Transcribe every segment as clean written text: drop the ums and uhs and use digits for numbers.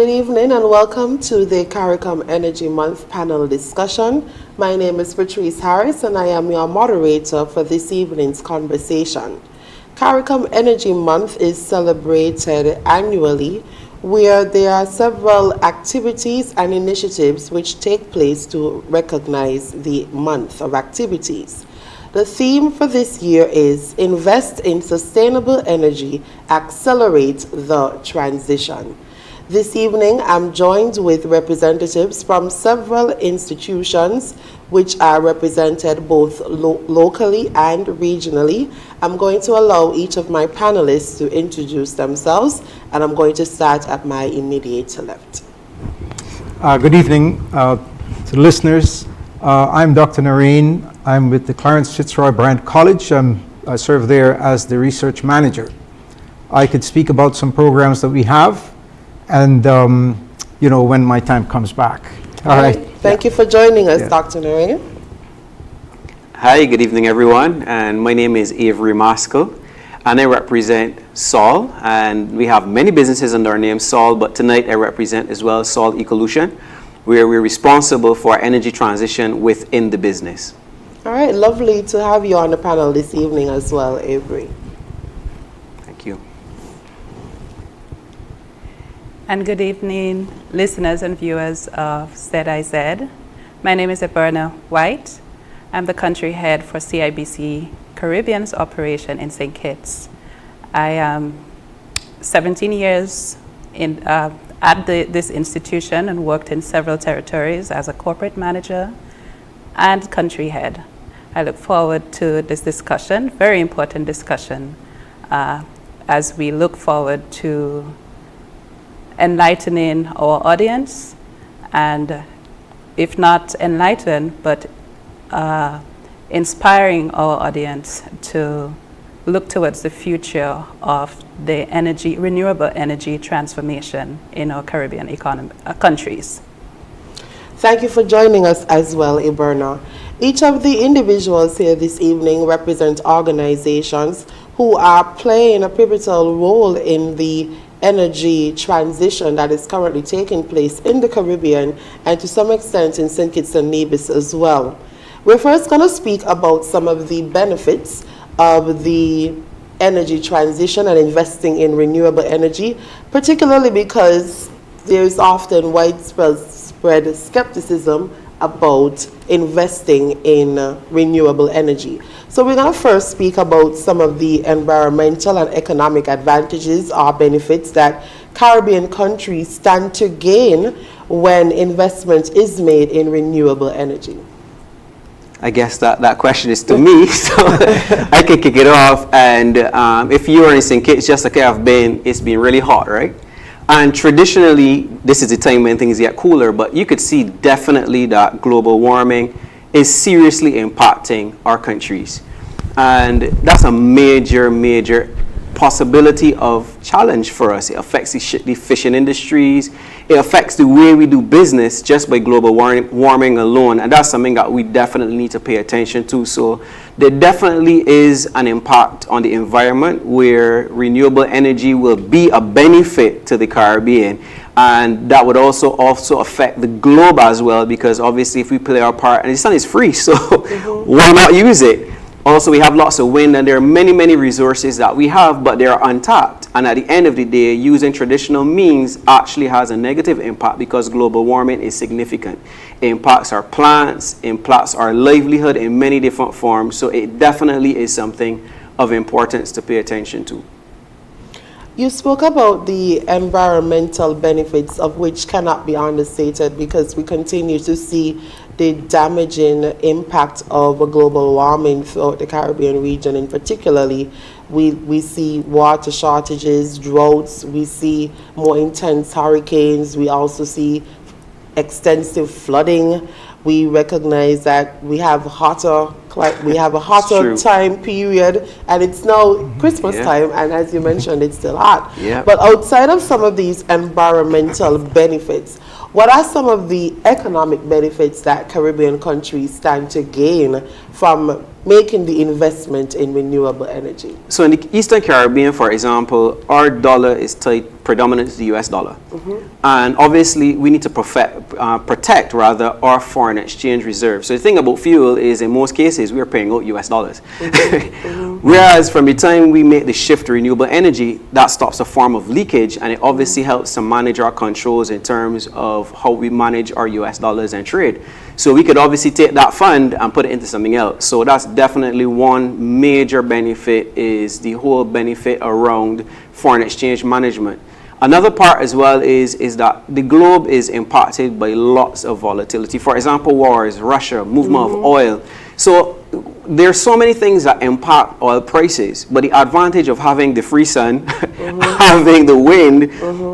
Good evening and welcome to the CARICOM Energy Month panel discussion. My name is Patrice Harris and I am your moderator for this evening's conversation. CARICOM Energy Month is celebrated annually where there are several activities and initiatives which take place to recognize the month of activities. The theme for this year is Invest in Sustainable Energy, Accelerate the Transition. This evening, I'm joined with representatives from several institutions which are represented both locally and regionally. I'm going to allow each of my panelists to introduce themselves, and I'm going to start at my immediate left. Good evening to the listeners. I'm Dr. Naraine. I'm with the Clarence Fitzroy Brand College. I serve there as the research manager. I could speak about some programs that we have and, when my time comes back. All right. Thank you for joining us, Dr. Naraine. Hi, good evening, everyone. And my name is Avery Mascoll, and I represent SOL. And we have many businesses under our name SOL, but tonight I represent as well SOL Ecolution, where we're responsible for energy transition within the business. All right, lovely to have you on the panel this evening as well, Avery. Thank you. And good evening, listeners and viewers of ZIZ. My name is Eberna Whyte. I'm the country head for CIBC Caribbean's operation in St. Kitts. I am 17 years at this institution and worked in several territories as a corporate manager and country head. I look forward to this discussion, very important discussion, as we look forward to enlightening our audience, and if not enlighten, but inspiring our audience to look towards the future of the renewable energy transformation in our Caribbean countries. Thank you for joining us as well, Eberna. Each of the individuals here this evening represent organizations who are playing a pivotal role in the energy transition that is currently taking place in the Caribbean and to some extent in St. Kitts and Nevis as well. We're first going to speak about some of the benefits of the energy transition and investing in renewable energy, particularly because there's often widespread skepticism about investing in renewable energy. So we're going to first speak about some of the environmental and economic advantages or benefits that Caribbean countries stand to gain when investment is made in renewable energy. I guess that question is to me, so I can kick it off. And if you are in St. Kitts, just like I've been, it's been really hot, right? And traditionally, this is the time when things get cooler, but you could see definitely that global warming is seriously impacting our countries. And that's a major, major possibility of challenge for us. It affects the fishing industries. It affects the way we do business just by global warming alone. And that's something that we definitely need to pay attention to. So there definitely is an impact on the environment where renewable energy will be a benefit to the Caribbean. And that would also affect the globe as well, because obviously if we play our part, and the sun is free, so why not use it? Also, we have lots of wind, and there are many, many resources that we have, but they are untapped. And at the end of the day, using traditional means actually has a negative impact because global warming is significant. It impacts our plants, impacts our livelihood in many different forms. So it definitely is something of importance to pay attention to. You spoke about the environmental benefits, of which cannot be understated because we continue to see the damaging impact of global warming throughout the Caribbean region, and particularly we see water shortages, droughts, we see more intense hurricanes, we also see extensive flooding. We recognize that we have a hotter time period, and it's now Christmas time, and as you mentioned, it's still hot. But outside of some of these environmental benefits, What are some of the economic benefits that Caribbean countries stand to gain from making the investment in renewable energy? So in the Eastern Caribbean, for example, our dollar is tied predominantly to the US dollar. And obviously, we need to protect rather our foreign exchange reserves. So the thing about fuel is, in most cases, we are paying out US dollars. Whereas from the time we make the shift to renewable energy, that stops a form of leakage, and it obviously helps to manage our controls in terms of how we manage our US dollars and trade. So we could obviously take that fund and put it into something else. So that's definitely one major benefit, is the whole benefit around foreign exchange management. Another part as well is that the globe is impacted by lots of volatility. For example, wars, Russia, movement of oil. So there's so many things that impact oil prices, but the advantage of having the free sun, having the wind,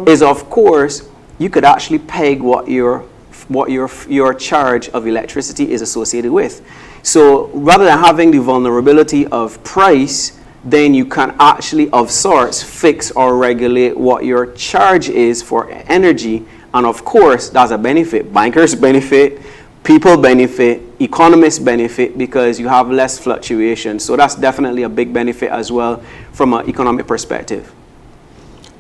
is, of course, you could actually peg what your charge of electricity is associated with. So rather than having the vulnerability of price, then you can actually, of sorts, fix or regulate what your charge is for energy. And of course, that's a benefit. Bankers benefit, people benefit, economists benefit, because you have less fluctuation. So that's definitely a big benefit as well from an economic perspective.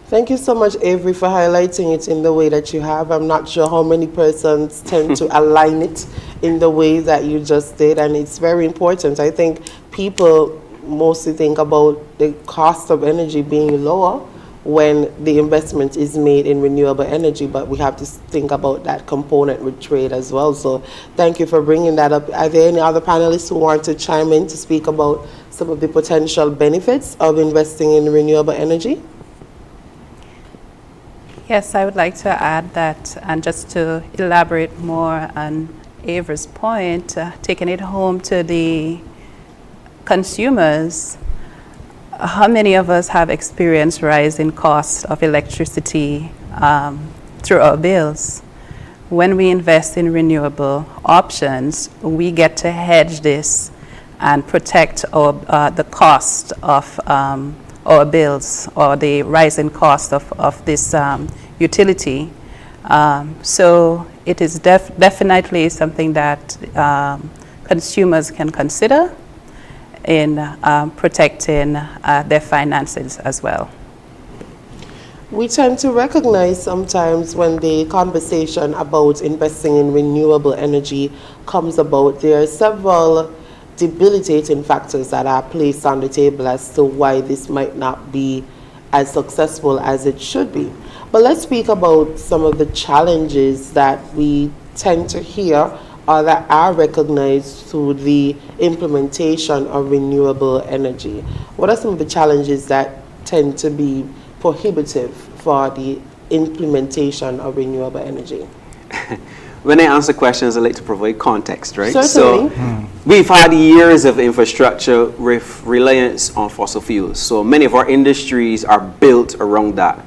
Thank you so much, Avery, for highlighting it in the way that you have. I'm not sure how many persons tend to align it in the way that you just did, and it's very important. I think people mostly think about the cost of energy being lower when the investment is made in renewable energy, but we have to think about that component with trade as well. So thank you for bringing that up. Are there any other panelists who want to chime in to speak about some of the potential benefits of investing in renewable energy? Yes, I would like to add that, and just to elaborate more on Avery's point, taking it home to the consumers, how many of us have experienced rising costs of electricity through our bills? When we invest in renewable options, we get to hedge this and protect our, the cost of our bills, or the rising cost of this utility. So it is definitely something that consumers can consider in protecting their finances as well. We tend to recognize sometimes when the conversation about investing in renewable energy comes about, there are several debilitating factors that are placed on the table as to why this might not be as successful as it should be. But let's speak about some of the challenges that we tend to hear or that are recognized through the implementation of renewable energy. What are some of the challenges that tend to be prohibitive for the implementation of renewable energy? When I answer questions, I like to provide context, right? Certainly. So we've had years of infrastructure with reliance on fossil fuels. So many of our industries are built around that.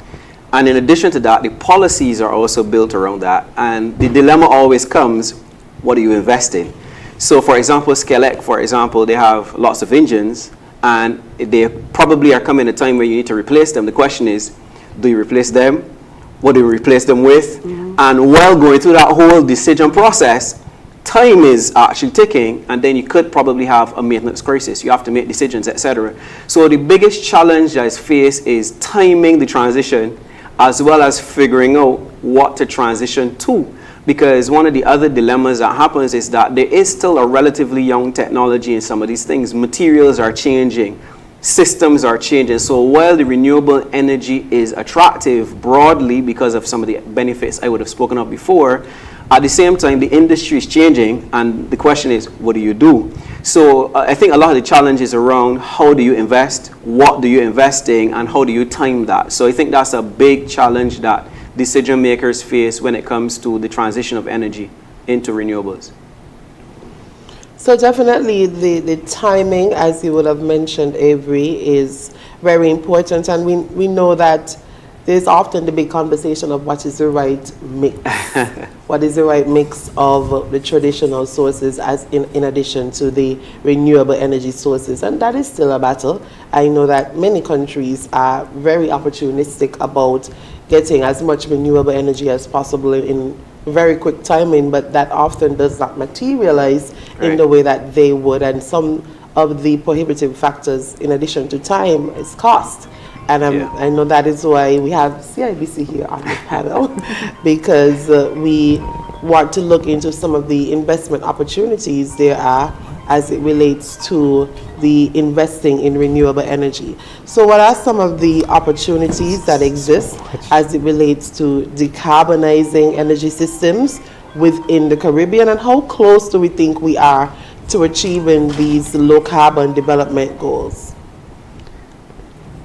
And in addition to that, the policies are also built around that. And the dilemma always comes, what do you invest in? So for example, SKELEC, for example, they have lots of engines, and they probably are coming a time where you need to replace them. The question is, do you replace them? What do you replace them with? And while going through that whole decision process, time is actually ticking, and then you could probably have a maintenance crisis. You have to make decisions, etc. So the biggest challenge that is faced is timing the transition, as well as figuring out what to transition to. Because one of the other dilemmas that happens is that there is still a relatively young technology in some of these things. Materials are changing, systems are changing. So while the renewable energy is attractive broadly because of some of the benefits I would have spoken of before, at the same time the industry is changing, and the question is, what do you do? So I think a lot of the challenge is around how do you invest, what do you invest in, and how do you time that. So I think that's a big challenge that decision makers face when it comes to the transition of energy into renewables. So definitely the timing, as you would have mentioned, Avery, is very important, and we know that there's often the big conversation of what is the right mix. What is the right mix of the traditional sources as in addition to the renewable energy sources, and that is still a battle. I know that many countries are very opportunistic about getting as much renewable energy as possible in very quick timing, but that often does not materialize in Right. the way that they would. And some of the prohibitive factors, in addition to time, is cost. And Yeah. I know that is why we have CIBC here on the panel, because we want to look into some of the investment opportunities there are as it relates to the investing in renewable energy. So what are some of the opportunities that exist as it relates to decarbonizing energy systems within the Caribbean, and how close do we think we are to achieving these low carbon development goals?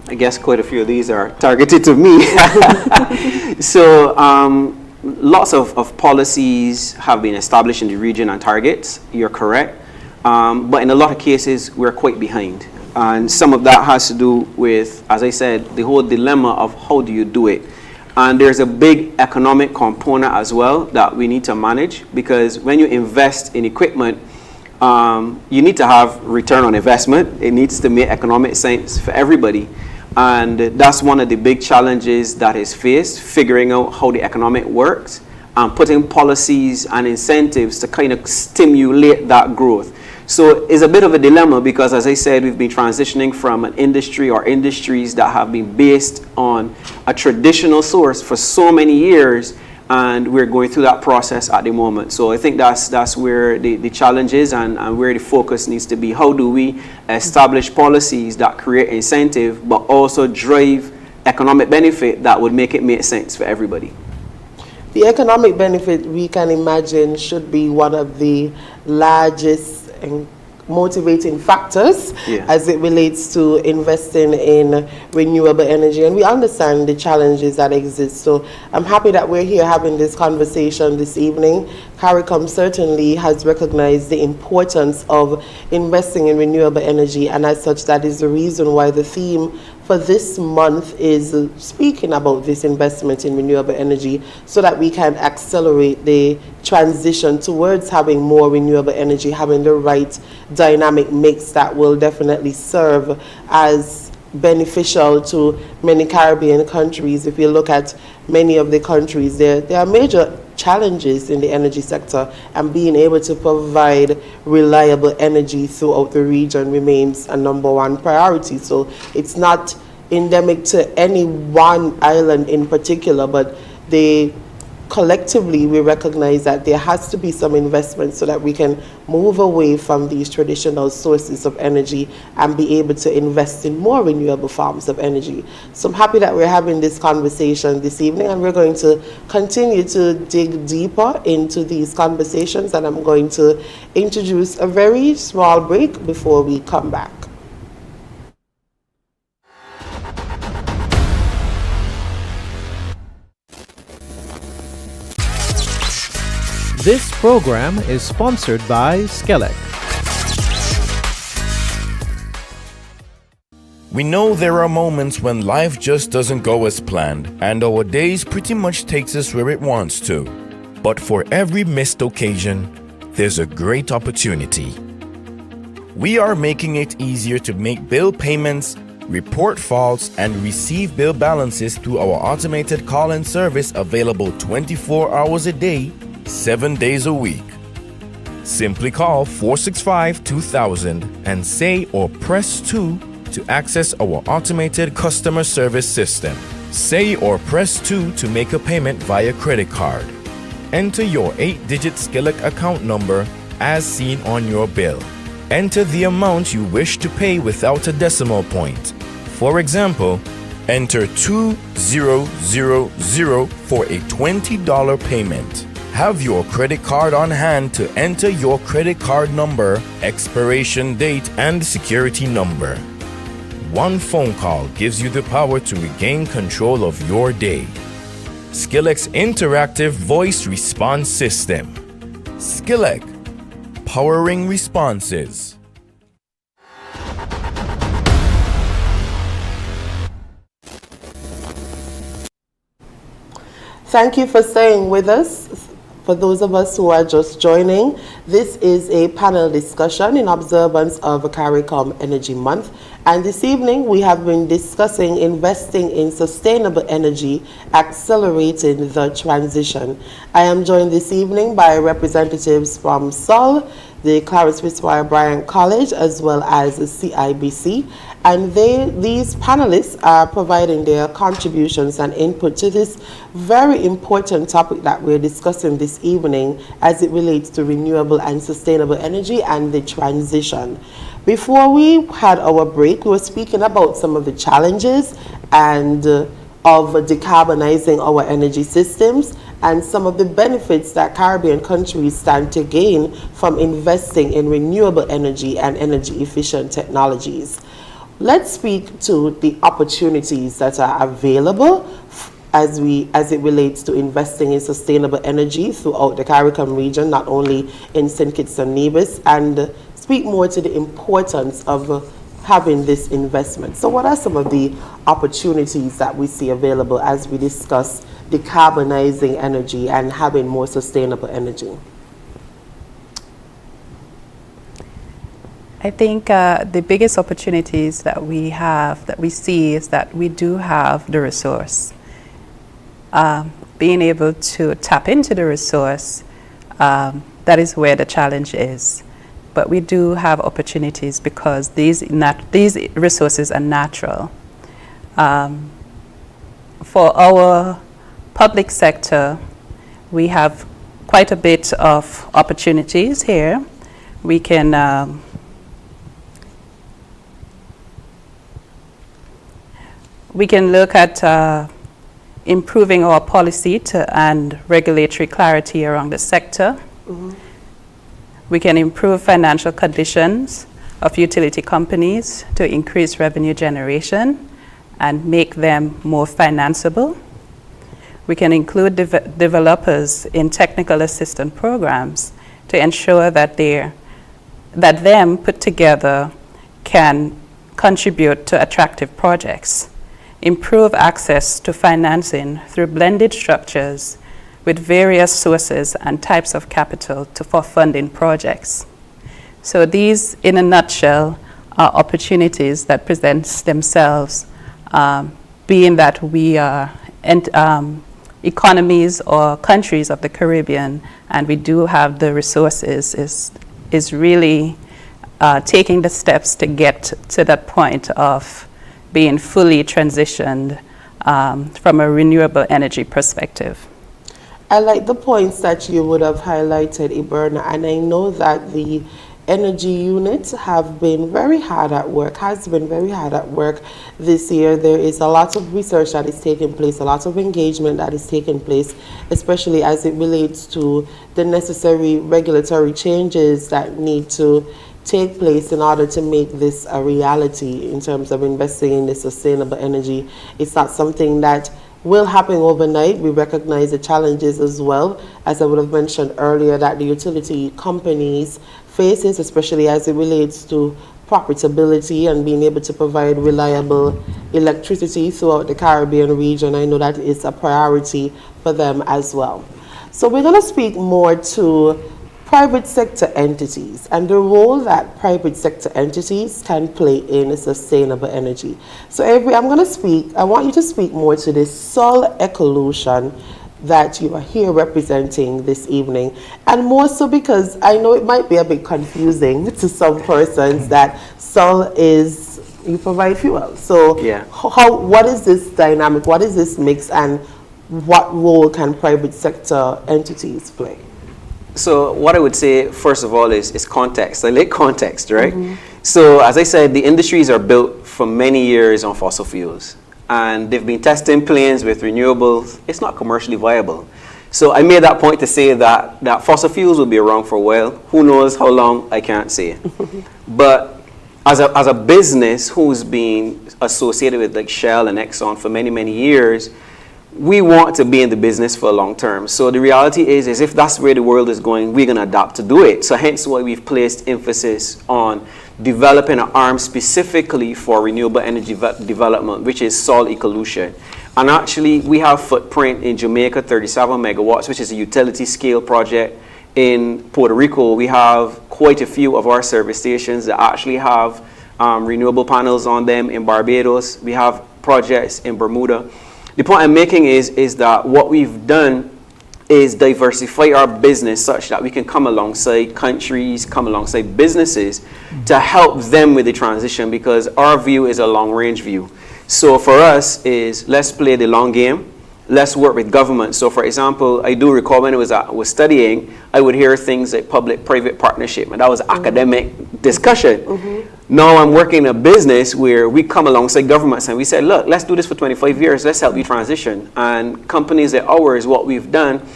I guess quite a few of these are targeted to me. So lots of policies have been established in the region and targets, you're correct. But in a lot of cases, we're quite behind. And some of that has to do with, as I said, the whole dilemma of how do you do it. And there's a big economic component as well that we need to manage, because when you invest in equipment, you need to have return on investment. It needs to make economic sense for everybody. And that's one of the big challenges that is faced, figuring out how the economic works and putting policies and incentives to kind of stimulate that growth. So it's a bit of a dilemma because, as I said, we've been transitioning from an industry or industries that have been based on a traditional source for so many years, and we're going through that process at the moment. So I think that's where the challenge is, and where the focus needs to be. How do we establish policies that create incentive but also drive economic benefit that would make it make sense for everybody? The economic benefit, we can imagine, should be one of the largest and motivating factors as it relates to investing in renewable energy. And we understand the challenges that exist. So I'm happy that we're here having this conversation this evening. CARICOM certainly has recognized the importance of investing in renewable energy, and as such, that is the reason why the theme for this month is speaking about this investment in renewable energy, so that we can accelerate the transition towards having more renewable energy, having the right dynamic mix that will definitely serve as beneficial to many Caribbean countries. If you look at many of the countries, there are major challenges in the energy sector, and being able to provide reliable energy throughout the region remains a #1 priority. So it's not endemic to any one island in particular, but collectively we recognize that there has to be some investment so that we can move away from these traditional sources of energy and be able to invest in more renewable forms of energy. So I'm happy that we're having this conversation this evening, and we're going to continue to dig deeper into these conversations, and I'm going to introduce a very small break before we come back. This program is sponsored by SKELEC. We know there are moments when life just doesn't go as planned, and our days pretty much takes us where it wants to. But for every missed occasion, there's a great opportunity. We are making it easier to make bill payments, report faults, and receive bill balances through our automated call-in service, available 24 hours a day, 7 days a week. Simply call 465-2000 and say or press 2 to access our automated customer service system. Say or press 2 to make a payment via credit card. Enter your 8-digit SKELEC account number as seen on your bill. Enter the amount you wish to pay without a decimal point. For example, enter 2000 for a $20 payment. Have your credit card on hand to enter your credit card number, expiration date, and security number. One phone call gives you the power to regain control of your day. SKELEC's interactive voice response system. SKELEC, powering responses. Thank you for staying with us For those of us who are just joining, this is a panel discussion in observance of CARICOM Energy Month. And this evening we have been discussing investing in sustainable energy, accelerating the transition. I am joined this evening by representatives from SOL, the Clarence Fitzroy Bryant College, as well as the CIBC. And these panelists are providing their contributions and input to this very important topic that we're discussing this evening as it relates to renewable and sustainable energy and the transition. Before we had our break, we were speaking about some of the challenges and of decarbonizing our energy systems and some of the benefits that Caribbean countries stand to gain from investing in renewable energy and energy efficient technologies. Let's speak to the opportunities that are available as it relates to investing in sustainable energy throughout the CARICOM region, not only in St. Kitts and Nevis, and speak more to the importance of having this investment. So what are some of the opportunities that we see available as we discuss decarbonizing energy and having more sustainable energy? I think the biggest opportunities that we have, that we see, is that we do have the resource. Being able to tap into the resource, that is where the challenge is. But we do have opportunities because these resources are natural. For our public sector, we have quite a bit of opportunities here. We can look at improving our policy and regulatory clarity around the sector. Mm-hmm. We can improve financial conditions of utility companies to increase revenue generation and make them more financeable. We can include developers in technical assistance programs to ensure that them put together can contribute to attractive projects. Improve access to financing through blended structures with various sources and types of capital for funding projects. So these, in a nutshell, are opportunities that present themselves, being that we are economies or countries of the Caribbean, and we do have the resources, is really taking the steps to get to that point of being fully transitioned from a renewable energy perspective. I like the points that you would have highlighted, Eberna, and I know that the energy units have been very hard at work, this year. There is a lot of research that is taking place, a lot of engagement that is taking place, especially as it relates to the necessary regulatory changes that need to take place in order to make this a reality in terms of investing in the sustainable energy. It's not something that will happen overnight. We recognize the challenges as well, as I would have mentioned earlier, that the utility companies faces, especially as it relates to profitability and being able to provide reliable electricity throughout the Caribbean region. I know that is a priority for them as well. So we're going to speak more to private sector entities and the role that private sector entities can play in sustainable energy. So Avery, I want you to speak more to this SOL Ecolution that you are here representing this evening, and more so because I know it might be a bit confusing to some persons that SOL is, you provide fuel. So yeah. What is this dynamic, what is this mix, and what role can private sector entities play? So what I would say, first of all, is context. I like context, right? Mm-hmm. So as I said, the industries are built for many years on fossil fuels. And they've been testing planes with renewables. It's not commercially viable. So I made that point to say that fossil fuels will be around for a while. Who knows how long, I can't say. But as a business who's been associated with like Shell and Exxon for many, many years, we want to be in the business for a long term. So the reality is if that's where the world is going, we're going to adapt to do it. So hence why we've placed emphasis on developing an arm specifically for renewable energy development, which is SOL Ecolution. And actually, we have footprint in Jamaica, 37 megawatts, which is a utility scale project. In Puerto Rico, we have quite a few of our service stations that actually have renewable panels on them. In Barbados, we have projects in Bermuda. The point I'm making is that what we've done is diversify our business such that we can come alongside countries, come alongside businesses to help them with the transition, because our view is a long-range view. So for us is, let's play the long game. Let's work with government. So for example, I do recall when I was studying, I would hear things like public-private partnership, and that was academic discussion. Now I'm working in a business where we come alongside governments and we say, look, let's do this for 25 years. Let's help you transition. And companies like ours, what we've done,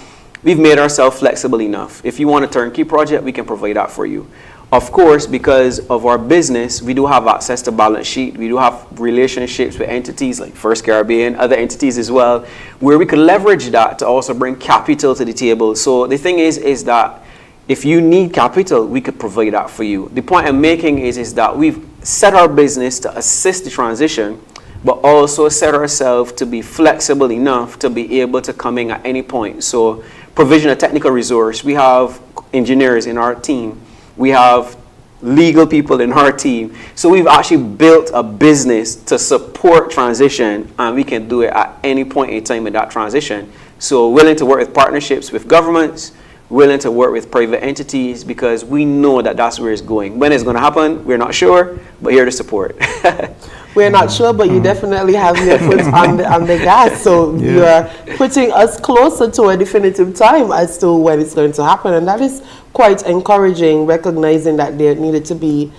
we've made ourselves flexible enough. If you want a turnkey project, we can provide that for you. Of course, because of our business, we do have access to balance sheet. We do have relationships with entities like First Caribbean, other entities as well, where we could leverage that to also bring capital to the table. So the thing is that if you need capital, we could provide that for you. The point I'm making is that we've set our business to assist the transition, but also set ourselves to be flexible enough to be able to come in at any point. So provision of technical resource. We have engineers in our team. We have legal people in our team. So we've actually built a business to support transition, and we can do it at any point in time in that transition. So willing to work with partnerships with governments, willing to work with private entities, because we know that that's where it's going. When it's going to happen, we're not sure, but here to support. We're not sure, but you definitely have your foot on the gas. So you're putting us closer to a definitive time as to when it's going to happen. And that is quite encouraging, recognizing that there needed to be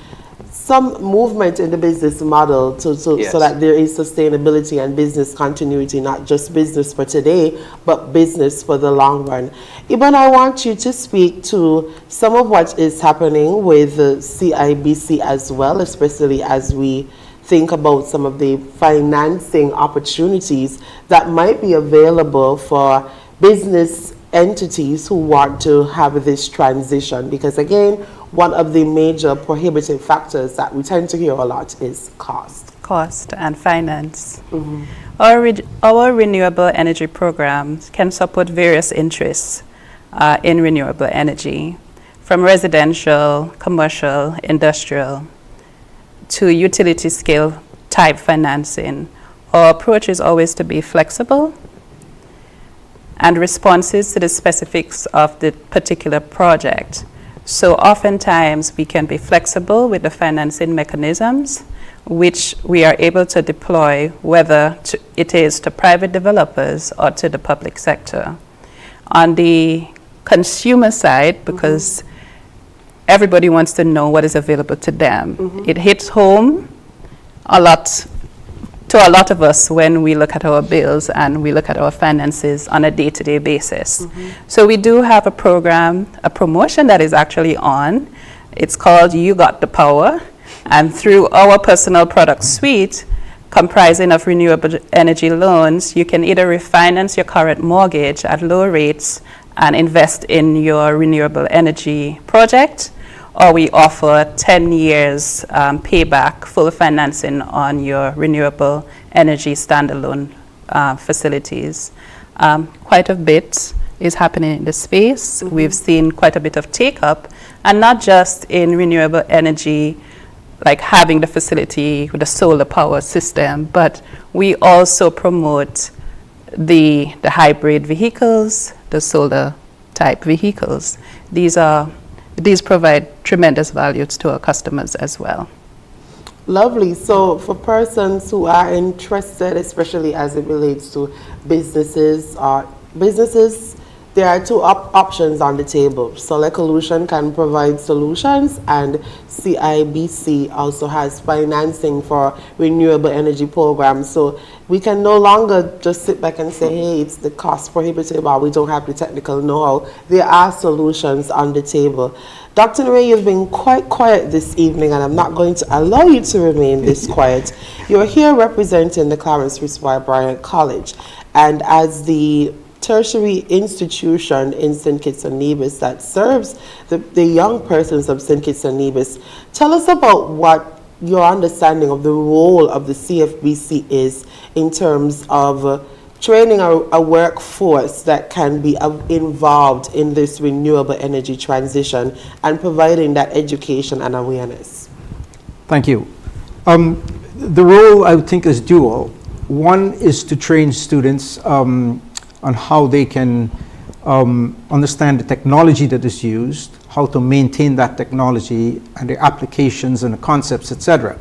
some movement in the business model so that there is sustainability and business continuity, not just business for today, but business for the long run. Eberna, I want you to speak to some of what is happening with the CIBC as well, especially as we think about some of the financing opportunities that might be available for business entities who want to have this transition. Because again, one of the major prohibitive factors that we tend to hear a lot is cost. Cost and finance. Our renewable energy programs can support various interests in renewable energy, from residential, commercial, industrial, to utility scale type financing. Our approach is always to be flexible and responses to the specifics of the particular project. So oftentimes we can be flexible with the financing mechanisms, which we are able to deploy, whether it is to private developers or to the public sector. On the consumer side, because everybody wants to know what is available to them, it hits home a lot to a lot of us when we look at our bills and we look at our finances on a day-to-day basis. So we do have a program, a promotion that is actually on. It's called You Got the Power. And through our personal product suite, comprising of renewable energy loans, you can either refinance your current mortgage at low rates and invest in your renewable energy project, or we offer 10 years payback, full financing on your renewable energy standalone facilities. Quite a bit is happening in the space. We've seen quite a bit of take-up, and not just in renewable energy, like having the facility with a solar power system, but we also promote the hybrid vehicles, the solar type vehicles. These provide tremendous value to our customers as well. Lovely. So for persons who are interested, especially as it relates to businesses, there are two options on the table. So Ecolution can provide solutions, and CIBC also has financing for renewable energy programs. So we can no longer just sit back and say, hey, it's the cost prohibitive, or we don't have the technical know-how. There are solutions on the table. Dr. Naraine, you've been quite quiet this evening, and I'm not going to allow you to remain this quiet. You're here representing the Clarence Fitzroy Bryant College, and as the tertiary institution in St. Kitts and Nevis that serves the young persons of St. Kitts and Nevis, tell us about what your understanding of the role of the CFBC is in terms of training a workforce that can be involved in this renewable energy transition and providing that education and awareness. Thank you. The role, I would think, is dual. One is to train students on how they can understand the technology that is used, how to maintain that technology and the applications and the concepts, etc.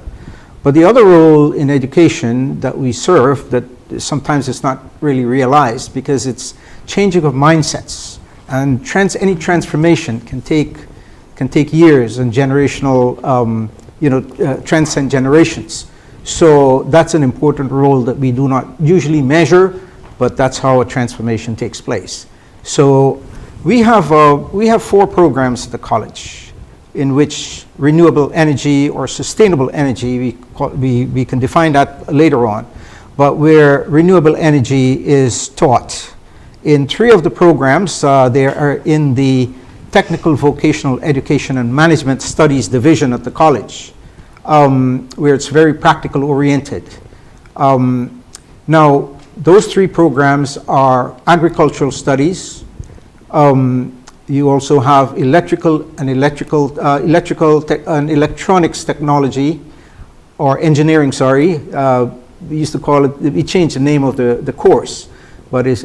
But the other role in education that we serve that sometimes it's not really realized because it's changing of mindsets, and any transformation can take years and generational transcend generations. So that's an important role that we do not usually measure, but that's how a transformation takes place. So we have 4 programs at the college in which renewable energy or sustainable energy, we can define that later on, but where renewable energy is taught. In 3 of the programs, they are in the Technical Vocational Education and Management Studies division at the college, where it's very practical oriented. Now, those 3 programs are agricultural studies. You also have electrical and electronics technology, or engineering, sorry. We used to call it, we changed the name of the course, but it's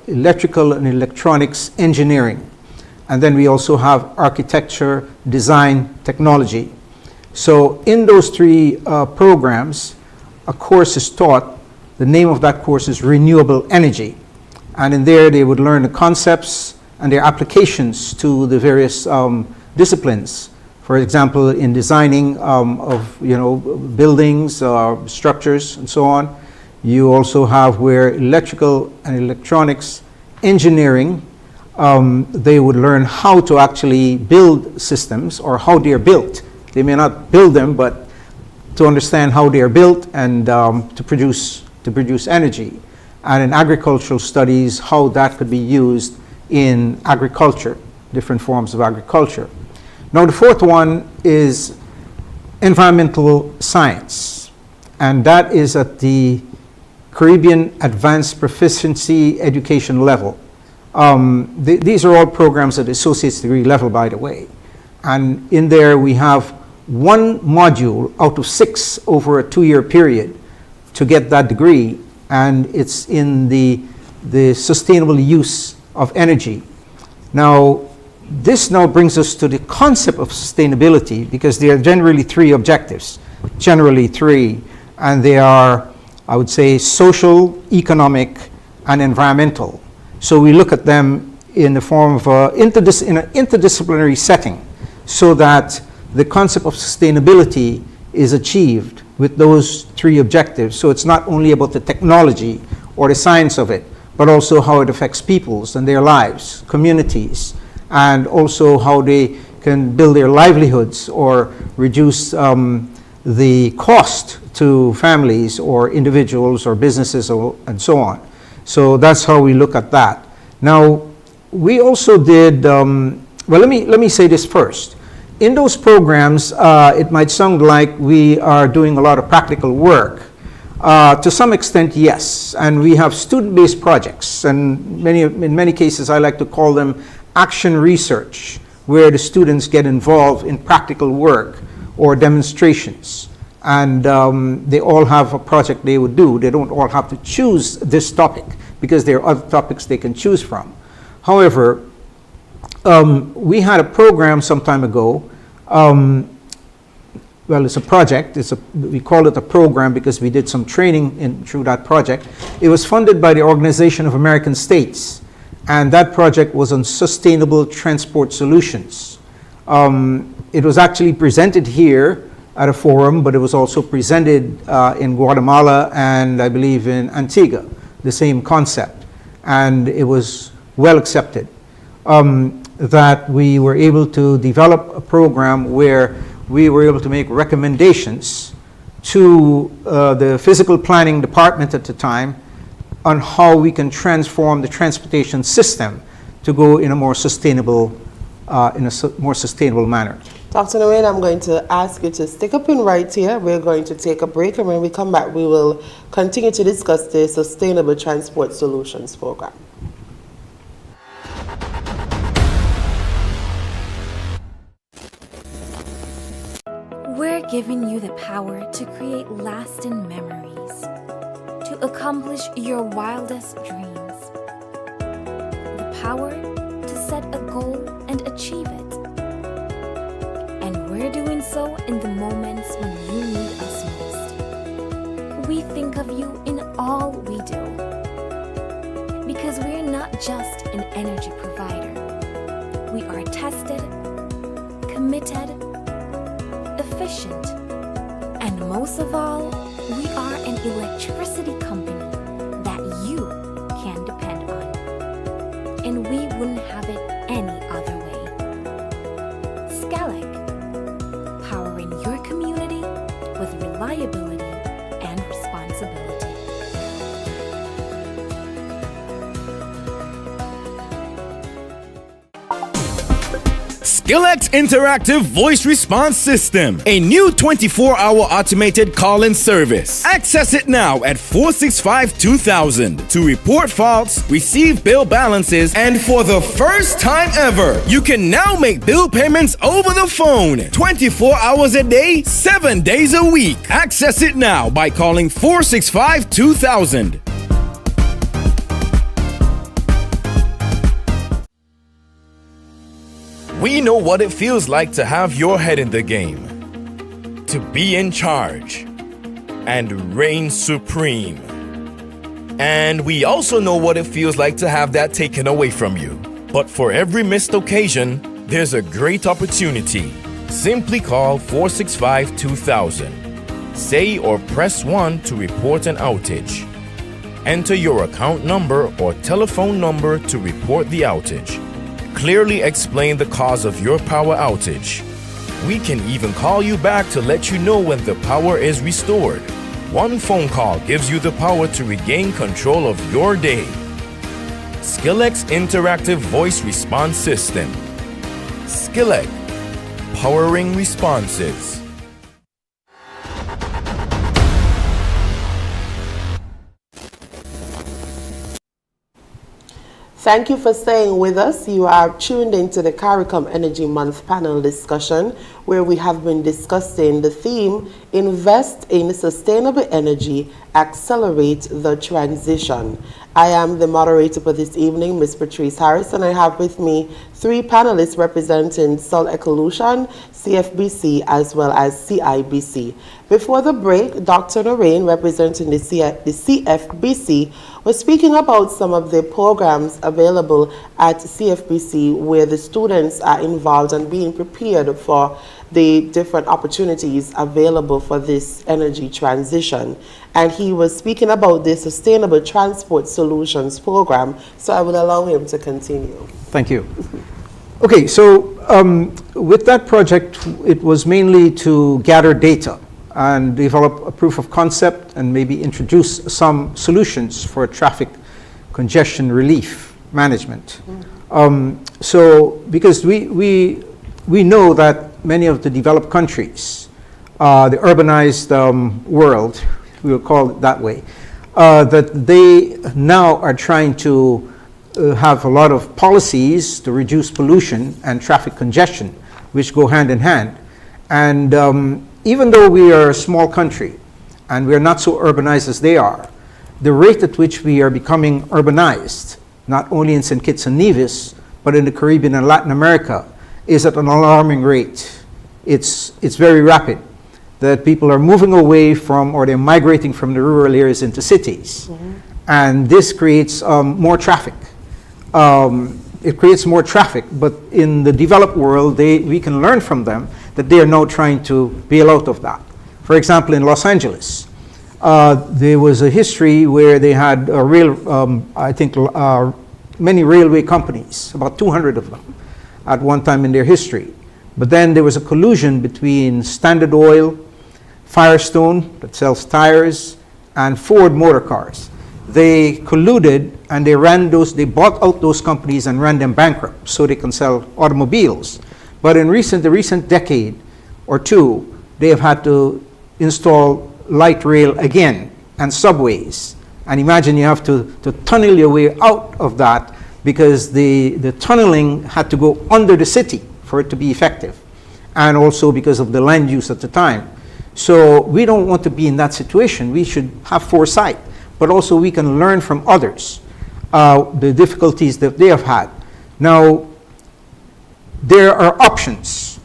electrical and electronics engineering. And then we also have architecture, design, technology. So in those 3 programs, a course is taught. The name of that course is renewable energy. And in there they would learn the concepts and their applications to the various disciplines. For example, in designing of buildings, structures, and so on. You also have where electrical and electronics engineering, they would learn how to actually build systems or how they are built. They may not build them, but to understand how they are built and to produce energy. And in agricultural studies, how that could be used in agriculture, different forms of agriculture. Now the 4th one is environmental science, and that is at the Caribbean Advanced Proficiency Education level. These are all programs at the associate's degree level, by the way. And in there we have 1 module out of 6 over a 2-year period to get that degree, and it's in the sustainable use of energy. Now, this now brings us to the concept of sustainability, because there are generally 3 objectives, and they are, I would say, social, economic, and environmental. So we look at them in the form of in an interdisciplinary setting, so that the concept of sustainability is achieved with those 3 objectives. So it's not only about the technology or the science of it, but also how it affects peoples and their lives, communities, and also how they can build their livelihoods or reduce the cost to families or individuals or businesses and so on. So that's how we look at that. Now, we also did, well, let me say this first. In those programs, it might sound like we are doing a lot of practical work. To some extent, yes, and we have student-based projects, and in many cases I like to call them action research, where the students get involved in practical work or demonstrations, and they all have a project they would do. They don't all have to choose this topic, because there are other topics they can choose from. However, we had a program some time ago. Well, it's a project. We call it a program because we did some training through that project. It was funded by the Organization of American States, and that project was on sustainable transport solutions. It was actually presented here at a forum, but it was also presented in Guatemala and I believe in Antigua, the same concept, and it was well accepted. That we were able to develop a program where we were able to make recommendations to the physical planning department at the time on how we can transform the transportation system to go in a more sustainable in a more sustainable manner. Dr. Naraine, I'm going to ask you to stick up and right here. We're going to take a break, and when we come back, we will continue to discuss the Sustainable Transport Solutions Program. We're giving you the power to create lasting memories, to accomplish your wildest dreams, the power to set a goal and achieve it. And we're doing so in the moments when you need us most. We think of you in all we do, because we're not just an energy provider. We are tested, committed, efficient, and most of all, we are an electricity company that you can depend on. And we wouldn't have it any other way. SKELEC, powering your community with reliability and responsibility. SKELEC's Interactive Voice Response System, a new 24-hour automated call-in service. Access it now at 465-2000 to report faults, receive bill balances, and for the first time ever, you can now make bill payments over the phone 24 hours a day, 7 days a week. Access it now by calling 465-2000. We know what it feels like to have your head in the game, to be in charge, and reign supreme. And we also know what it feels like to have that taken away from you. But for every missed occasion, there's a great opportunity. Simply call 465-2000. Say or press 1 to report an outage. Enter your account number or telephone number to report the outage. Clearly explain the cause of your power outage. We can even call you back to let you know when the power is restored. One phone call gives you the power to regain control of your day. SKELEC's Interactive Voice Response System. SKELEC, powering responses. Thank you for staying with us. You are tuned into the CARICOM Energy Month panel discussion, where we have been discussing the theme, Invest in Sustainable Energy, Accelerate the Transition. I am the moderator for this evening, Ms. Patrice Harris, and I have with me 3 panelists representing Ecolution, CFBC, as well as CIBC. Before the break, Dr. Naraine, representing the CFBC, was speaking about some of the programs available at CFBC where the students are involved and being prepared for the different opportunities available for this energy transition. And he was speaking about the Sustainable Transport Solutions Program, so I will allow him to continue. Thank you. Okay, so with that project, it was mainly to gather data and develop a proof of concept and maybe introduce some solutions for traffic congestion relief management. So because we know that many of the developed countries, the urbanized world, we will call it that way, that they now are trying to have a lot of policies to reduce pollution and traffic congestion, which go hand in hand. And even though we are a small country and we are not so urbanized as they are, the rate at which we are becoming urbanized, not only in St. Kitts and Nevis, but in the Caribbean and Latin America, is at an alarming rate. It's very rapid, that people are moving away from, or they're migrating from the rural areas into cities. And this creates more traffic. It creates more traffic, but in the developed world, we can learn from them that they are now trying to bail out of that. For example, in Los Angeles, there was a history where they had many railway companies, about 200 of them at one time in their history. But then there was a collusion between Standard Oil, Firestone, that sells tires, and Ford motor cars. they colluded and they bought out those companies and ran them bankrupt so they can sell automobiles. But in the recent decade or two, they have had to install light rail again and subways. And imagine you have to tunnel your way out of that because the tunneling had to go under the city for it to be effective, and also because of the land use at the time. So we don't want to be in that situation. We should have foresight, but also we can learn from others the difficulties that they have had. Now, there are options.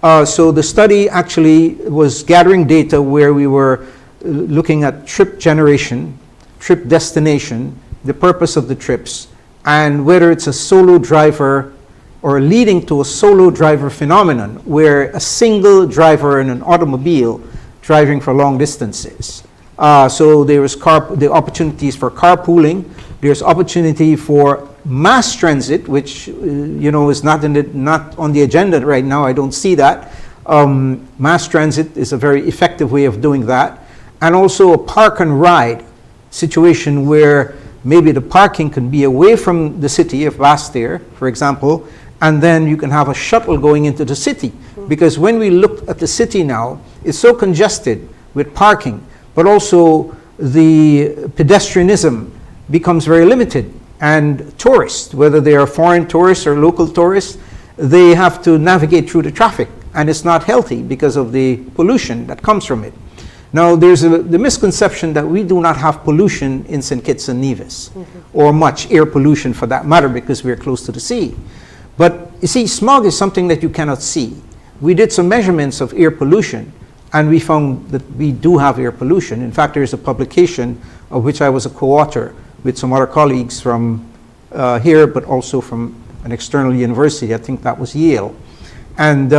So the study actually was gathering data where we were looking at trip generation, trip destination, the purpose of the trips, and whether it's a solo driver or leading to a solo driver phenomenon where a single driver in an automobile driving for long distances. So there was the opportunities for carpooling. There's opportunity for mass transit, which is not on the agenda right now. I don't see that. Mass transit is a very effective way of doing that, and also a park and ride situation where maybe the parking can be away from the city of Basseterre, for example, and then you can have a shuttle going into the city. Because when we look at the city now, it's so congested with parking, but also the pedestrianism becomes very limited. And tourists, whether they are foreign tourists or local tourists, they have to navigate through the traffic, and it's not healthy because of the pollution that comes from it. Now, there's the misconception that we do not have pollution in St. Kitts and Nevis, or much air pollution for that matter, because we're close to the sea. But you see, smog is something that you cannot see. We did some measurements of air pollution, and we found that we do have air pollution. In fact, there's a publication of which I was a co-author with some other colleagues from here, but also from an external university. I think that was Yale. And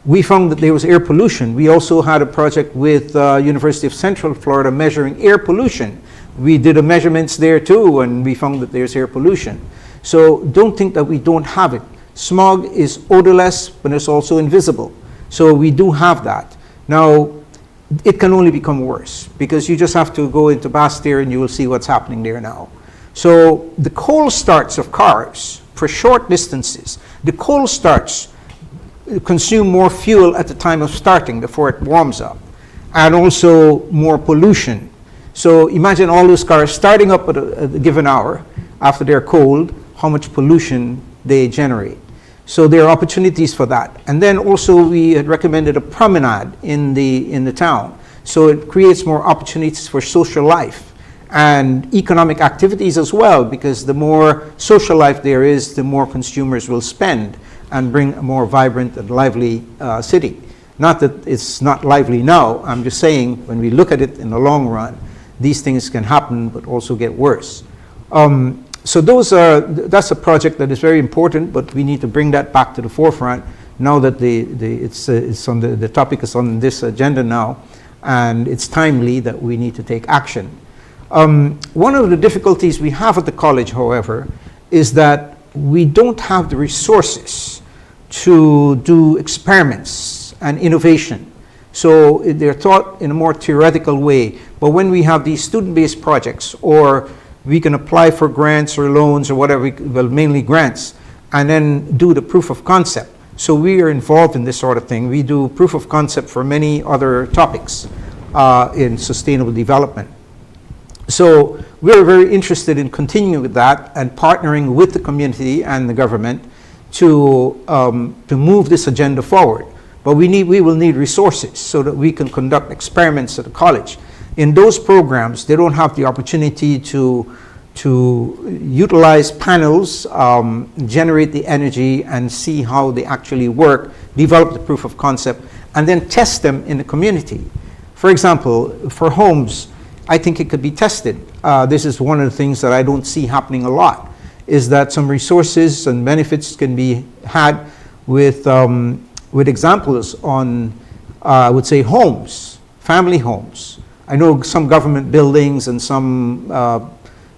we found that there was air pollution. We also had a project with University of Central Florida measuring air pollution. We did measurements there too, and we found that there's air pollution. So don't think that we don't have it. Smog is odorless, but it's also invisible. So we do have that. Now, it can only become worse because you just have to go into Basseterre and you will see what's happening there now. So the cold starts of cars for short distances, the cold starts consume more fuel at the time of starting before it warms up, and also more pollution. So imagine all those cars starting up at a given hour after they're cold, how much pollution they generate. So there are opportunities for that. And then also we had recommended a promenade in the town. So it creates more opportunities for social life and economic activities as well, because the more social life there is, the more consumers will spend and bring a more vibrant and lively city. Not that it's not lively now, I'm just saying when we look at it in the long run, these things can happen but also get worse. So that's a project that is very important, but we need to bring that back to the forefront now that the topic is on this agenda now, and it's timely that we need to take action. One of the difficulties we have at the college, however, is that we don't have the resources to do experiments and innovation. So they're taught in a more theoretical way, but when we have these student-based projects, or we can apply for grants or loans or whatever, well, mainly grants, and then do the proof of concept. So we are involved in this sort of thing. We do proof of concept for many other topics in sustainable development. So we're very interested in continuing with that and partnering with the community and the government to move this agenda forward. But we will need resources so that we can conduct experiments at the college. In those programs, they don't have the opportunity to utilize panels, generate the energy and see how they actually work, develop the proof of concept, and then test them in the community. For example, for homes, I think it could be tested. This is one of the things that I don't see happening a lot, is that some resources and benefits can be had with examples on, I would say, homes, family homes. I know some government buildings and some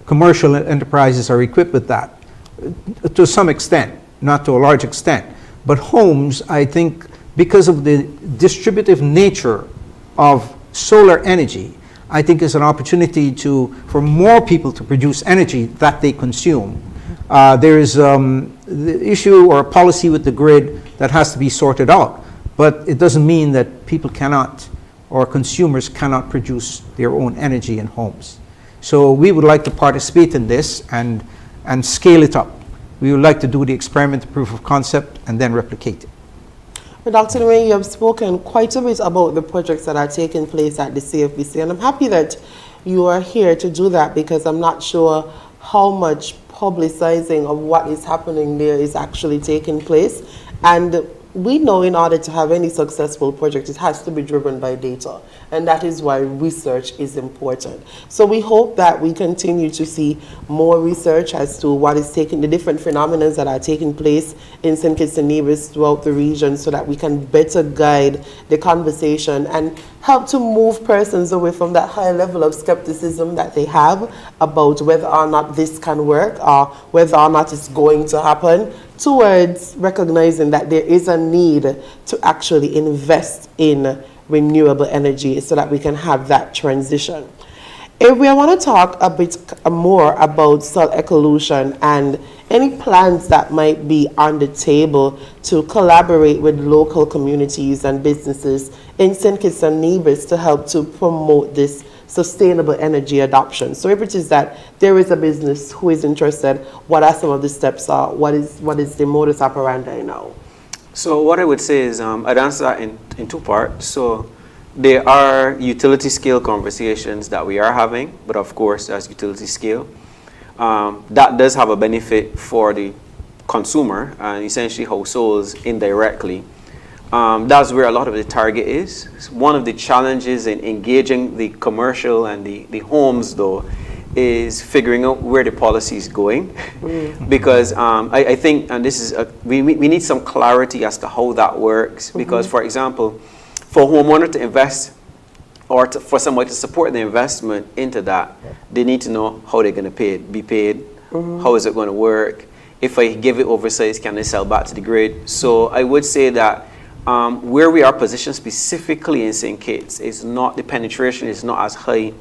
commercial enterprises are equipped with that to some extent, not to a large extent. But homes, I think, because of the distributive nature of solar energy I think is an opportunity for more people to produce energy that they consume. There is the issue or a policy with the grid that has to be sorted out, but it doesn't mean that people cannot or consumers cannot produce their own energy in homes. So we would like to participate in this and scale it up. We would like to do the experiment, the proof of concept, and then replicate it. Dr. Naraine, you have spoken quite a bit about the projects that are taking place at the CFBC, and I'm happy that you are here to do that, because I'm not sure how much publicizing of what is happening there is actually taking place. And we know in order to have any successful project, it has to be driven by data. And that is why research is important. So we hope that we continue to see more research as to what is taking, the different phenomena that are taking place in St. Kitts and Nevis throughout the region, so that we can better guide the conversation and help to move persons away from that high level of skepticism that they have about whether or not this can work or whether or not it's going to happen, towards recognizing that there is a need to actually invest in renewable energy so that we can have that transition. Avery, I want to talk a bit more about soil ecolution and any plans that might be on the table to collaborate with local communities and businesses in St. Kitts and Nevis to help to promote this sustainable energy adoption. So if it is that there is a business who is interested, what are some of the steps? What is the modus operandi now? So what I would say is, I'd answer that in two parts. So there are utility scale conversations that we are having, but of course, as utility scale, that does have a benefit for the consumer and essentially households indirectly. That's where a lot of the target is. One of the challenges in engaging the commercial and the homes, though, is figuring out where the policy is going. Because I think, and this is, we need some clarity as to how that works. Because, for example, for a homeowner to invest or for somebody to support the investment into that, they need to know how they're going to be paid, how is it going to work, if I give it oversized, can I sell back to the grid? So I would say that where we are positioned specifically in St. Kitts is not, the penetration is not as high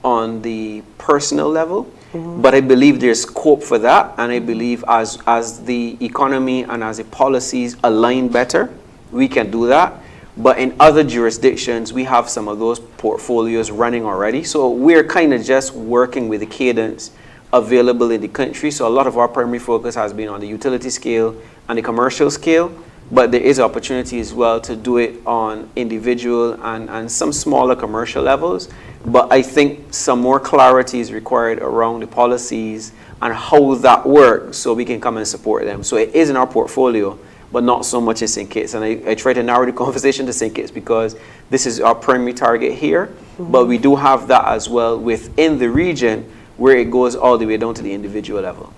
on the personal level, but I believe there's scope for that, and I believe as the economy and as the policies align better, we can do that. But in other jurisdictions, we have some of those portfolios running already, so we're kind of just working with the cadence available in the country. So a lot of our primary focus has been on the utility scale and the commercial scale, but there is opportunity as well to do it on individual and some smaller commercial levels. But I think some more clarity is required around the policies and how that works so we can come and support them. So it is in our portfolio, but not so much in St. Kitts. And I try to narrow the conversation to St. Kitts because this is our primary target here, but we do have that as well within the region where it goes all the way down to the individual level.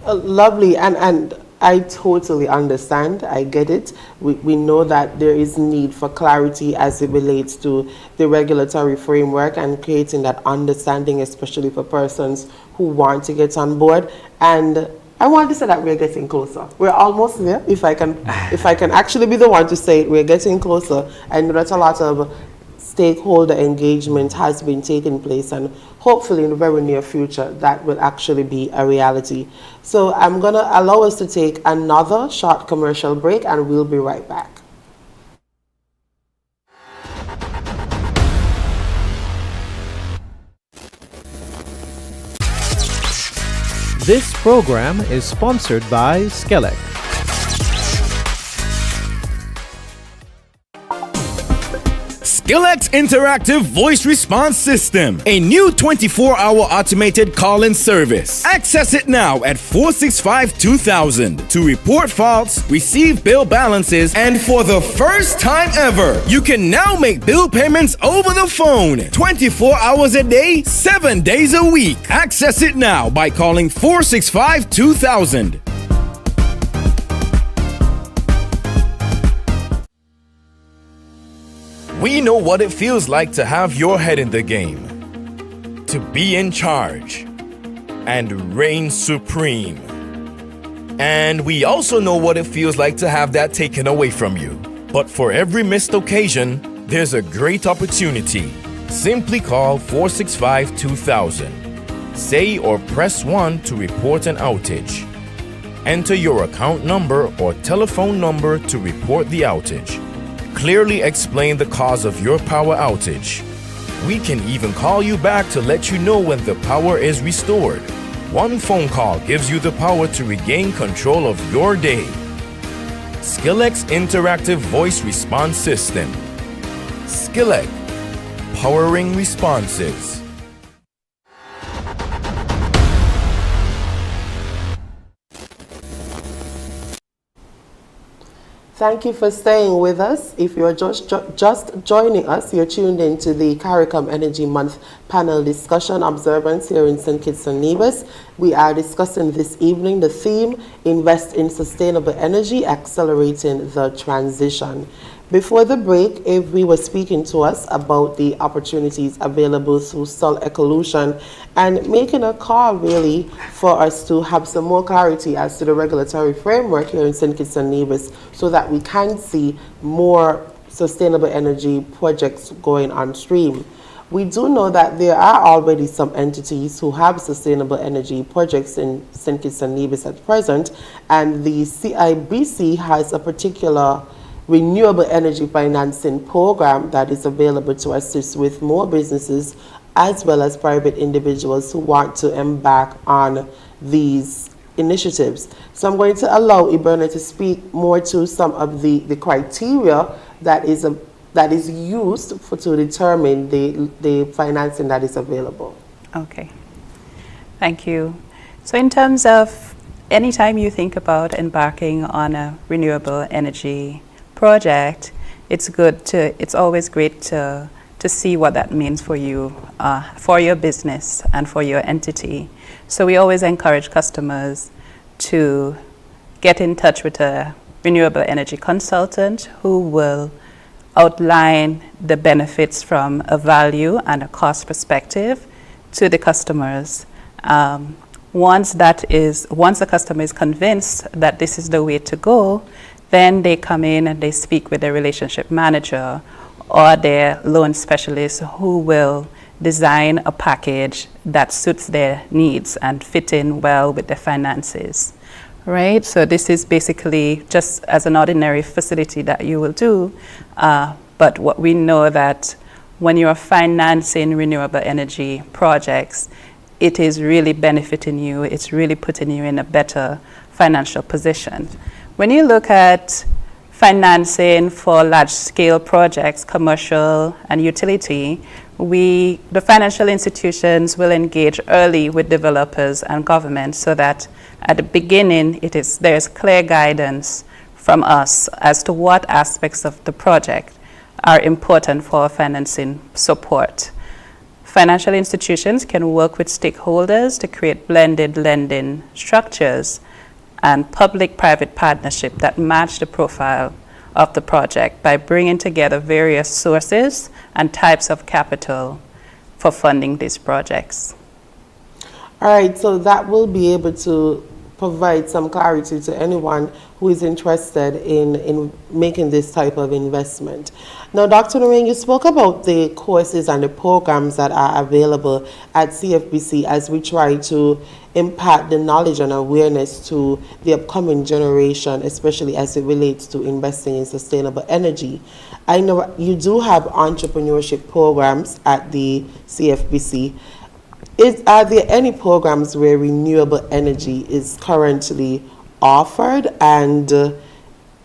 Lovely, and I totally understand. I get it. We know that there is need for clarity as it relates to the regulatory framework and creating that understanding, especially for persons who want to get on board. And I want to say that we're getting closer. We're almost there. If I can actually be the one to say it, we're getting closer. I know that a lot of stakeholder engagement has been taking place, and hopefully in the very near future that will actually be a reality. So I'm going to allow us to take another short commercial break, and we'll be right back. This program is sponsored by SKELEC. SKELEC's Interactive Voice Response System, a new 24-hour automated call-in service. Access it now at 465-2000 to report faults, receive bill balances, and for the first time ever, you can now make bill payments over the phone 24 hours a day, 7 days a week. Access it now by calling 465-2000. We know what it feels like to have your head in the game, to be in charge, and reign supreme. And we also know what it feels like to have that taken away from you. But for every missed occasion, there's a great opportunity. Simply call 465-2000. Say or press 1 to report an outage. Enter your account number or telephone number to report the outage. Clearly explain the cause of your power outage. We can even call you back to let you know when the power is restored. One phone call gives you the power to regain control of your day. SKELEC's interactive voice response system. SKELEC, powering responses. Thank you for staying with us. If you're just joining us, you're tuned into the CARICOM Energy Month panel discussion observance here in St. Kitts and Nevis. We are discussing this evening the theme, Invest in Sustainable Energy, Accelerating the Transition. Before the break, Avery was speaking to us about the opportunities available through Ecolution and making a call really for us to have some more clarity as to the regulatory framework here in St. Kitts and Nevis so that we can see more sustainable energy projects going on stream. We do know that there are already some entities who have sustainable energy projects in St. Kitts and Nevis at present, and the CIBC has a particular renewable energy financing program that is available to assist with more businesses as well as private individuals who want to embark on these initiatives. So I'm going to allow Eberna to speak more to some of the criteria that is used to determine the financing that is available. Okay, thank you. So in terms of anytime you think about embarking on a renewable energy project, it's always great to see what that means for you, for your business and for your entity. So we always encourage customers to get in touch with a renewable energy consultant who will outline the benefits from a value and a cost perspective to the customers. Once the customer is convinced that this is the way to go, then they come in and they speak with their relationship manager or their loan specialist who will design a package that suits their needs and fit in well with their finances, right? So this is basically just as an ordinary facility that you will do, but what we know that when you're financing renewable energy projects, it is really benefiting you, it's really putting you in a better financial position. When you look at financing for large-scale projects, commercial and utility, the financial institutions will engage early with developers and government so that at the beginning there's clear guidance from us as to what aspects of the project are important for financing support. Financial institutions can work with stakeholders to create blended lending structures and public-private partnership that match the profile of the project by bringing together various sources and types of capital for funding these projects. All right, so that will be able to provide some clarity to anyone who is interested in making this type of investment. Now, Dr. Naraine, you spoke about the courses and the programs that are available at CFBC as we try to impart the knowledge and awareness to the upcoming generation, especially as it relates to investing in sustainable energy. I know you do have entrepreneurship programs at the CFBC. Are there any programs where renewable energy is currently offered, and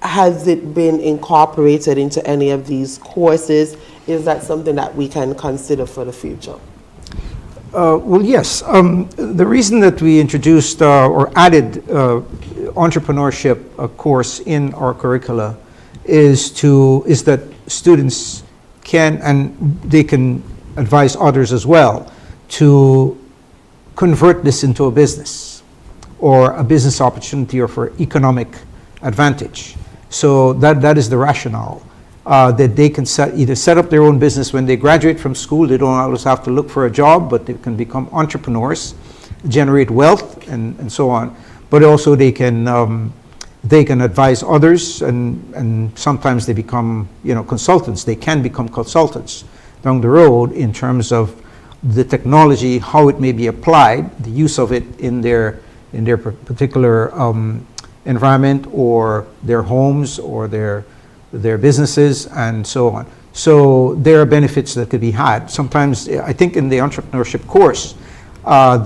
has it been incorporated into any of these courses? Is that something that we can consider for the future? Well, yes. The reason that we introduced or added entrepreneurship course in our curricula is that students can, and they can advise others as well, to convert this into a business or a business opportunity or for economic advantage. So that is the rationale, that they can either set up their own business when they graduate from school. They don't always have to look for a job, but they can become entrepreneurs, generate wealth and so on. But also they can advise others, and sometimes they become consultants. They can become consultants down the road in terms of the technology, how it may be applied, the use of it in their particular environment or their homes or their businesses and so on. So there are benefits that could be had. Sometimes, I think in the entrepreneurship course,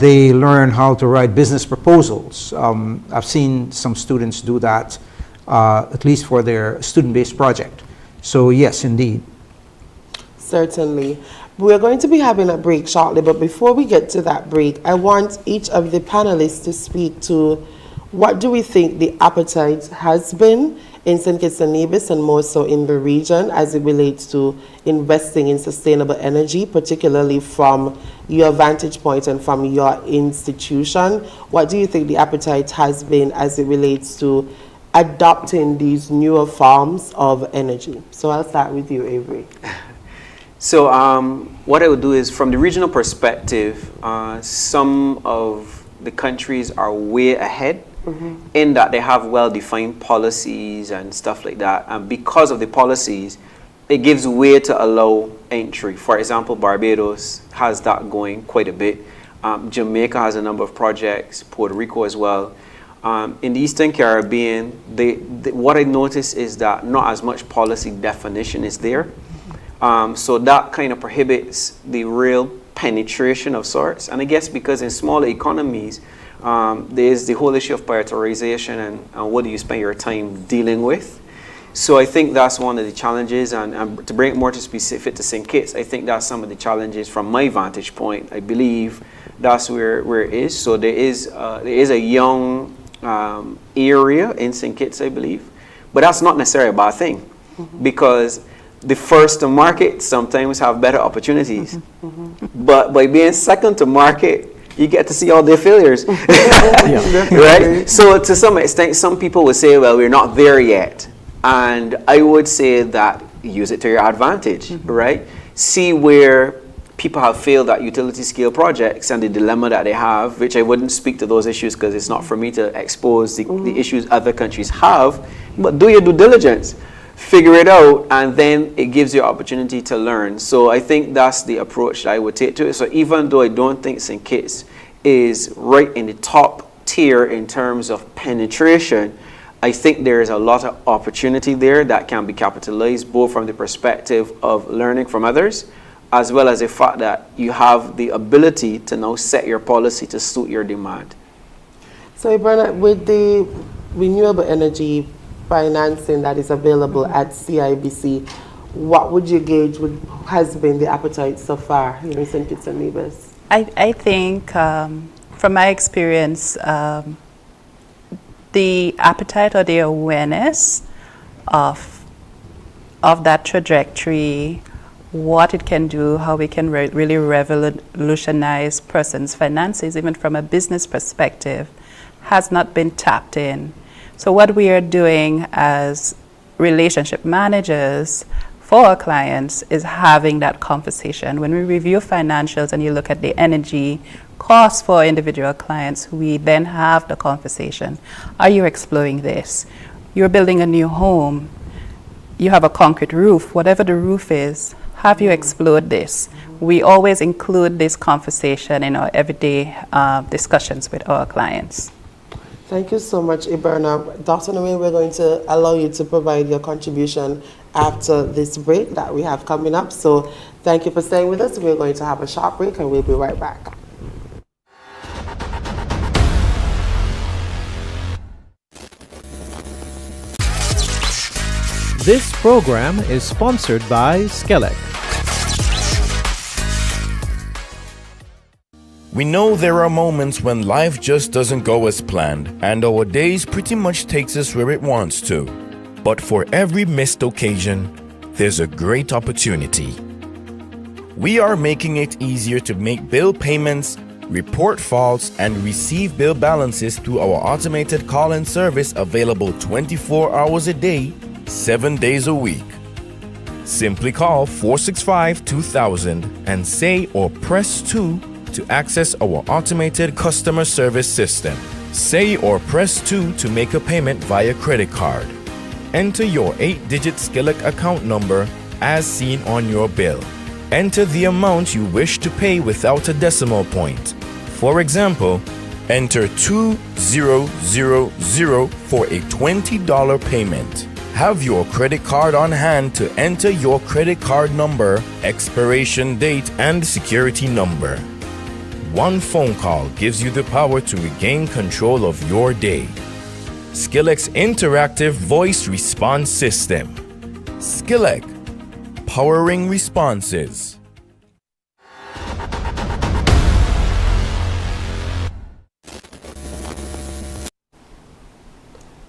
they learn how to write business proposals. I've seen some students do that, at least for their student-based project. So yes, indeed. Certainly. We're going to be having a break shortly, but before we get to that break, I want each of the panelists to speak to what do we think the appetite has been in St. Kitts and Nevis and more so in the region as it relates to investing in sustainable energy, particularly from your vantage point and from your institution. What do you think the appetite has been as it relates to adopting these newer forms of energy? So I'll start with you, Avery. So what I would do is, from the regional perspective, some of the countries are way ahead in that they have well-defined policies and stuff like that. And because of the policies, it gives way to allow entry. For example, Barbados has that going quite a bit. Jamaica has a number of projects, Puerto Rico as well. In the Eastern Caribbean, what I notice is that not as much policy definition is there. So that kind of prohibits the real penetration of sorts. And I guess because in smaller economies, there's the whole issue of prioritization and what do you spend your time dealing with. So I think that's one of the challenges. And to bring it more to specific to St. Kitts, I think that's some of the challenges from my vantage point. I believe that's where it is. So there is a young area in St. Kitts, I believe. But that's not necessarily a bad thing, because the first to market sometimes have better opportunities. But by being second to market, you get to see all their failures. Right? So to some extent, some people would say, well, we're not there yet. And I would say that use it to your advantage, right? See where people have failed at utility scale projects and the dilemma that they have, which I wouldn't speak to those issues because it's not for me to expose the issues other countries have, but do your due diligence. Figure it out, and then it gives you opportunity to learn. So I think that's the approach that I would take to it. So even though I don't think St. Kitts is right in the top tier in terms of penetration, I think there is a lot of opportunity there that can be capitalized, both from the perspective of learning from others, as well as the fact that you have the ability to now set your policy to suit your demand. So Eberna, with the renewable energy financing that is available at CIBC, what would you gauge has been the appetite so far here in St. Kitts and Nevis? I think from my experience, the appetite or the awareness of that trajectory, what it can do, how we can really revolutionize persons' finances, even from a business perspective, has not been tapped in. So what we are doing as relationship managers for our clients is having that conversation. When we review financials and you look at the energy costs for individual clients, we then have the conversation. Are you exploring this? You're building a new home. You have a concrete roof. Whatever the roof is, have you explored this? We always include this conversation in our everyday discussions with our clients. Thank you so much, Eberna. Dr. Naraine, we're going to allow you to provide your contribution after this break that we have coming up. So thank you for staying with us. We're going to have a short break and we'll be right back. This program is sponsored by SKELEC. We know there are moments when life just doesn't go as planned, and our days pretty much takes us where it wants to. But for every missed occasion, there's a great opportunity. We are making it easier to make bill payments, report faults, and receive bill balances through our automated call-in service available 24 hours a day, 7 days a week. Simply call 465-2000 and say or press 2 to access our automated customer service system. Say or press 2 to make a payment via credit card. Enter your 8-digit SKELEC account number as seen on your bill. Enter the amount you wish to pay without a decimal point. For example, enter 2000 for a $20 payment. Have your credit card on hand to enter your credit card number, expiration date, and security number. One phone call gives you the power to regain control of your day. SKELEC's interactive voice response system. SKELEC, powering responses.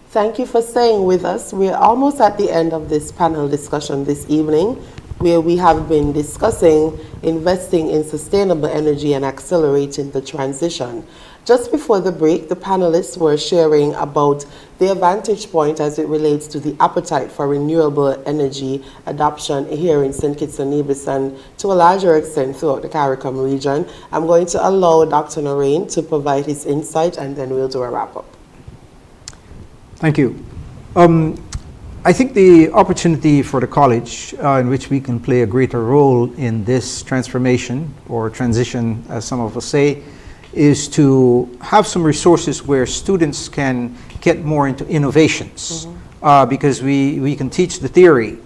Thank you for staying with us. We're almost at the end of this panel discussion this evening, where we have been discussing investing in sustainable energy and accelerating the transition. Just before the break, the panelists were sharing about their vantage point as it relates to the appetite for renewable energy adoption here in St. Kitts and Nevis and to a larger extent throughout the CARICOM region. I'm going to allow Dr. Naraine to provide his insight, and then we'll do a wrap-up. Thank you. I think the opportunity for the college in which we can play a greater role in this transformation or transition, as some of us say, is to have some resources where students can get more into innovations, because we can teach the theory,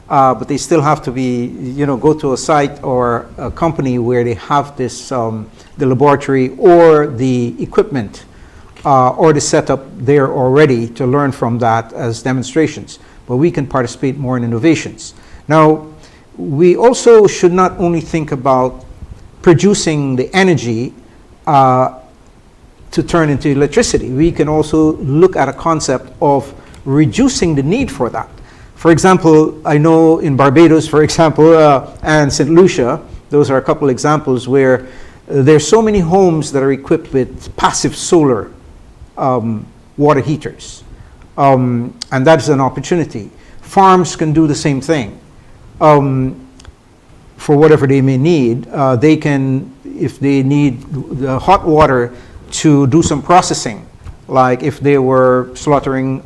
but they still have to be, go to a site or a company where they have this, the laboratory or the equipment or the setup there already to learn from that as demonstrations. But we can participate more in innovations. Now, we also should not only think about producing the energy to turn into electricity. We can also look at a concept of reducing the need for that. For example, I know in Barbados, for example, and St. Lucia, those are a couple examples where there's so many homes that are equipped with passive solar water heaters. And that is an opportunity. Farms can do the same thing. For whatever they may need, they can, if they need the hot water to do some processing, like if they were slaughtering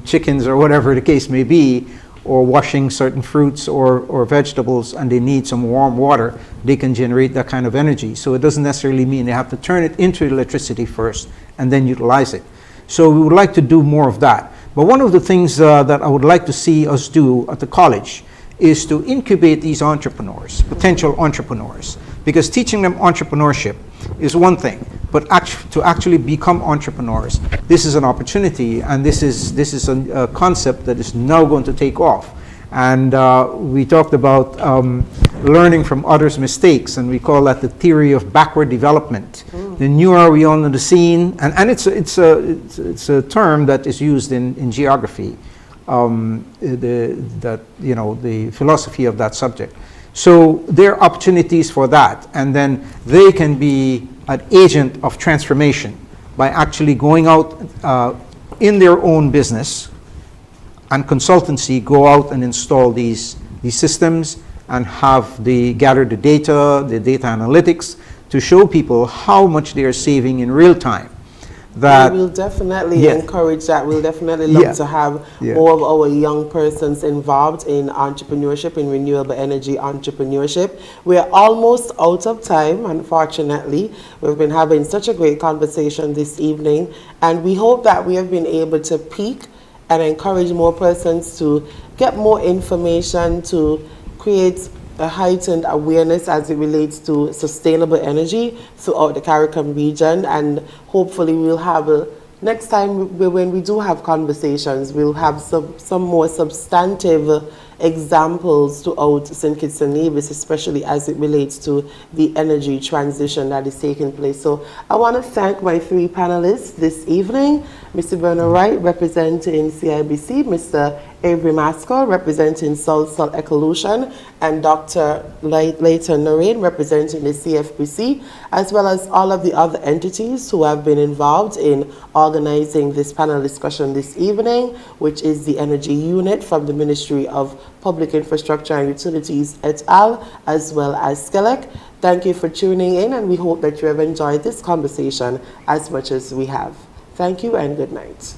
chickens or whatever the case may be, or washing certain fruits or vegetables and they need some warm water, they can generate that kind of energy. So it doesn't necessarily mean they have to turn it into electricity first and then utilize it. So we would like to do more of that. But one of the things that I would like to see us do at the college is to incubate these entrepreneurs, potential entrepreneurs, because teaching them entrepreneurship is one thing, but to actually become entrepreneurs, this is an opportunity, and this is a concept that is now going to take off. And we talked about learning from others' mistakes, and we call that the theory of backward development. The newer we on the scene, and it's a term that is used in geography, the philosophy of that subject. So there are opportunities for that, and then they can be an agent of transformation by actually going out in their own business and consultancy, go out and install these systems and gather the data analytics to show people how much they are saving in real time. That we'll definitely encourage that. We'll definitely love to have more of our young persons involved in entrepreneurship, in renewable energy entrepreneurship. We're almost out of time, unfortunately. We've been having such a great conversation this evening, and we hope that we have been able to pique and encourage more persons to get more information, to create a heightened awareness as it relates to sustainable energy throughout the CARICOM region, and hopefully we'll have next time when we do have conversations, we'll have some more substantive examples throughout St. Kitts and Nevis, especially as it relates to the energy transition that is taking place. So I want to thank my three panelists this evening: Mr. Eberna Whyte, representing CIBC, Mr. Avery Mascoll, representing South Ecolution, and Dr. Leighton Naraine, representing the CFBC, as well as all of the other entities who have been involved in organizing this panel discussion this evening, which is the Energy Unit from the Ministry of Public Infrastructure and Utilities et al., as well as SKELEC. Thank you for tuning in, and we hope that you have enjoyed this conversation as much as we have. Thank you and good night.